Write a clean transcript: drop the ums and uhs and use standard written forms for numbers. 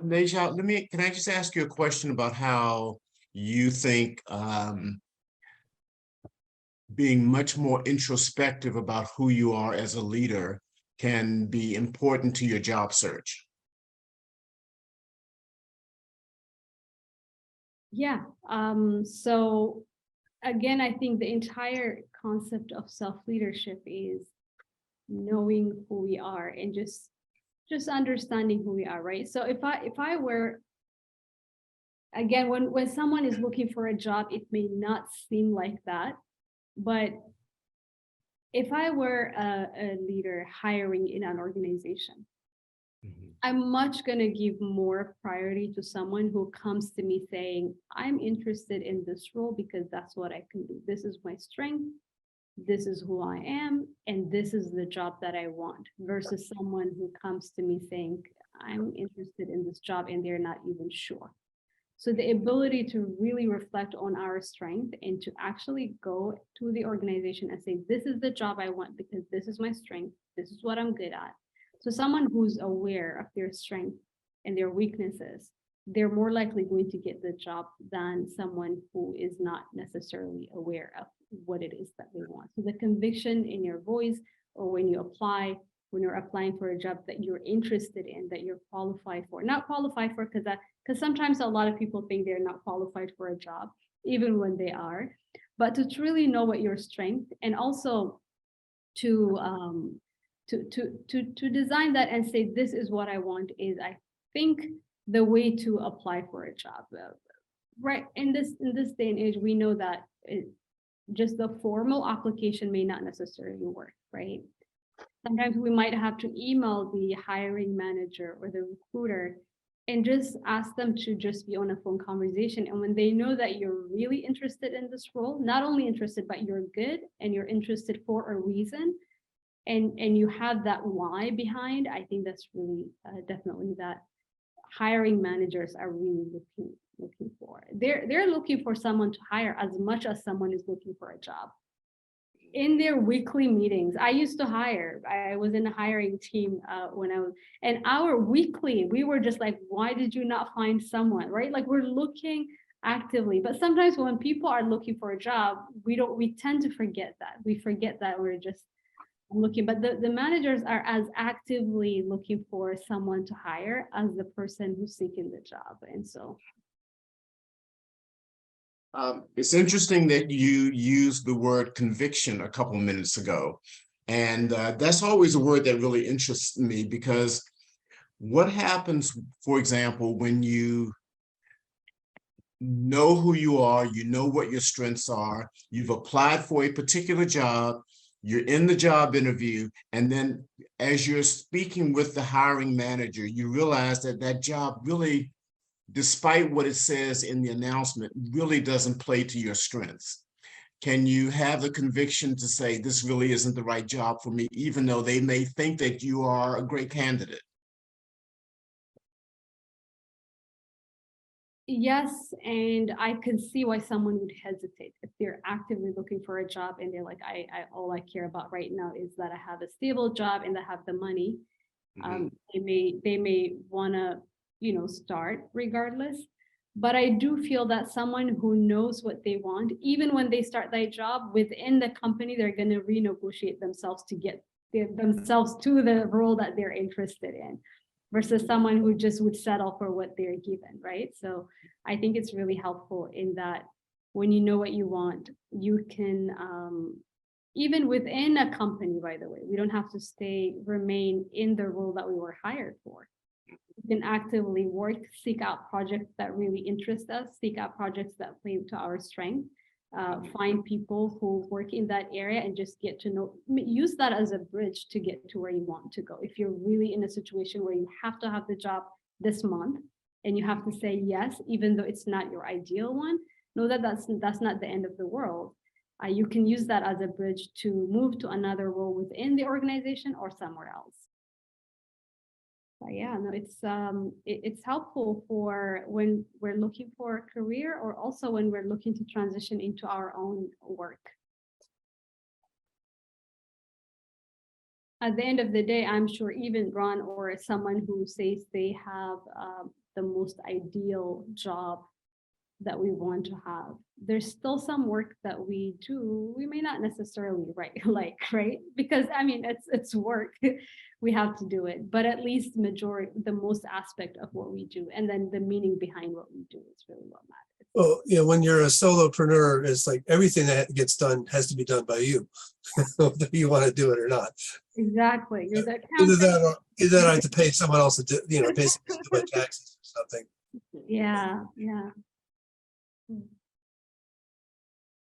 Nejat, can I just ask you a question about how you think being much more introspective about who you are as a leader can be important to your job search? Yeah. So again, I think the entire concept of self-leadership is knowing who we are and just understanding who we are, right? So if I were, again, when someone is looking for a job, it may not seem like that, but if I were a leader hiring in an organization, I'm much going to give more priority to someone who comes to me saying, I'm interested in this role because that's what I can do. This is my strength. This is who I am. And this is the job that I want, versus someone who comes to me saying, I'm interested in this job and they're not even sure. So the ability to really reflect on our strength and to actually go to the organization and say, this is the job I want because this is my strength. This is what I'm good at. So someone who's aware of their strength and their weaknesses, they're more likely going to get the job than someone who is not necessarily aware of what it is that they want. So the conviction in your voice, or when you're applying for a job that you're interested in, that you're qualified for, not qualified for, because sometimes a lot of people think they're not qualified for a job, even when they are, but to truly know what your strength, and also to design that and say, this is what I want, is I think the way to apply for a job. Right, in this day and age, we know that just the formal application may not necessarily work, right? Sometimes we might have to email the hiring manager or the recruiter and just ask them to just be on a phone conversation. And when they know that you're really interested in this role, not only interested, but you're good and you're interested for a reason, and you have that why behind, I think that's really definitely that hiring managers are really looking for. They're looking for someone to hire as much as someone is looking for a job. In their weekly meetings, I used to hire. I was in a hiring team when I was, and our weekly, we were just like, why did you not find someone, right? Like, we're looking actively, but sometimes when people are looking for a job, we tend to forget that. We forget that we're just looking, but the managers are as actively looking for someone to hire as the person who's seeking the job. And so it's interesting that you used the word conviction a couple of minutes ago. And that's always a word that really interests me, because what happens, for example, when you know who you are, you know what your strengths are, you've applied for a particular job, you're in the job interview, and then as you're speaking with the hiring manager, you realize that that job really, despite what it says in the announcement, really doesn't play to your strengths. Can you have the conviction to say, this really isn't the right job for me, even though they may think that you are a great candidate? yes, and I can see why someone would hesitate if they're actively looking for a job and they're like, I all I care about right now is that I have a stable job and I have the money. They may want to, start regardless. But I do feel that someone who knows what they want, even when they start that job within the company, they're going to renegotiate themselves to get themselves to the role that they're interested in, versus someone who just would settle for what they're given, right? So I think it's really helpful in that when you know what you want, you can, even within a company, by the way, we don't have to remain in the role that we were hired for. We can actively work, seek out projects that really interest us, seek out projects that play to our strength, find people who work in that area and just get to know, use that as a bridge to get to where you want to go. If you're really in a situation where you have to have the job this month and you have to say yes, even though it's not your ideal one, know that that's not the end of the world. You can use that as a bridge to move to another role within the organization or somewhere else. But yeah, no, it's helpful for when we're looking for a career, or also when we're looking to transition into our own work. at the end of the day, I'm sure even Ron or someone who says they have the most ideal job that we want to have, there's still some work that we do we may not necessarily like, right? Because I mean, it's work. We have to do it, but at least the most aspect of what we do, and then the meaning behind what we do is really what matters. Well, when you're a solopreneur, it's like everything that gets done has to be done by you, whether you want to do it or not. Exactly. You're the Either accountant. that, or I have to pay someone else to do, basically do my taxes or something. Yeah.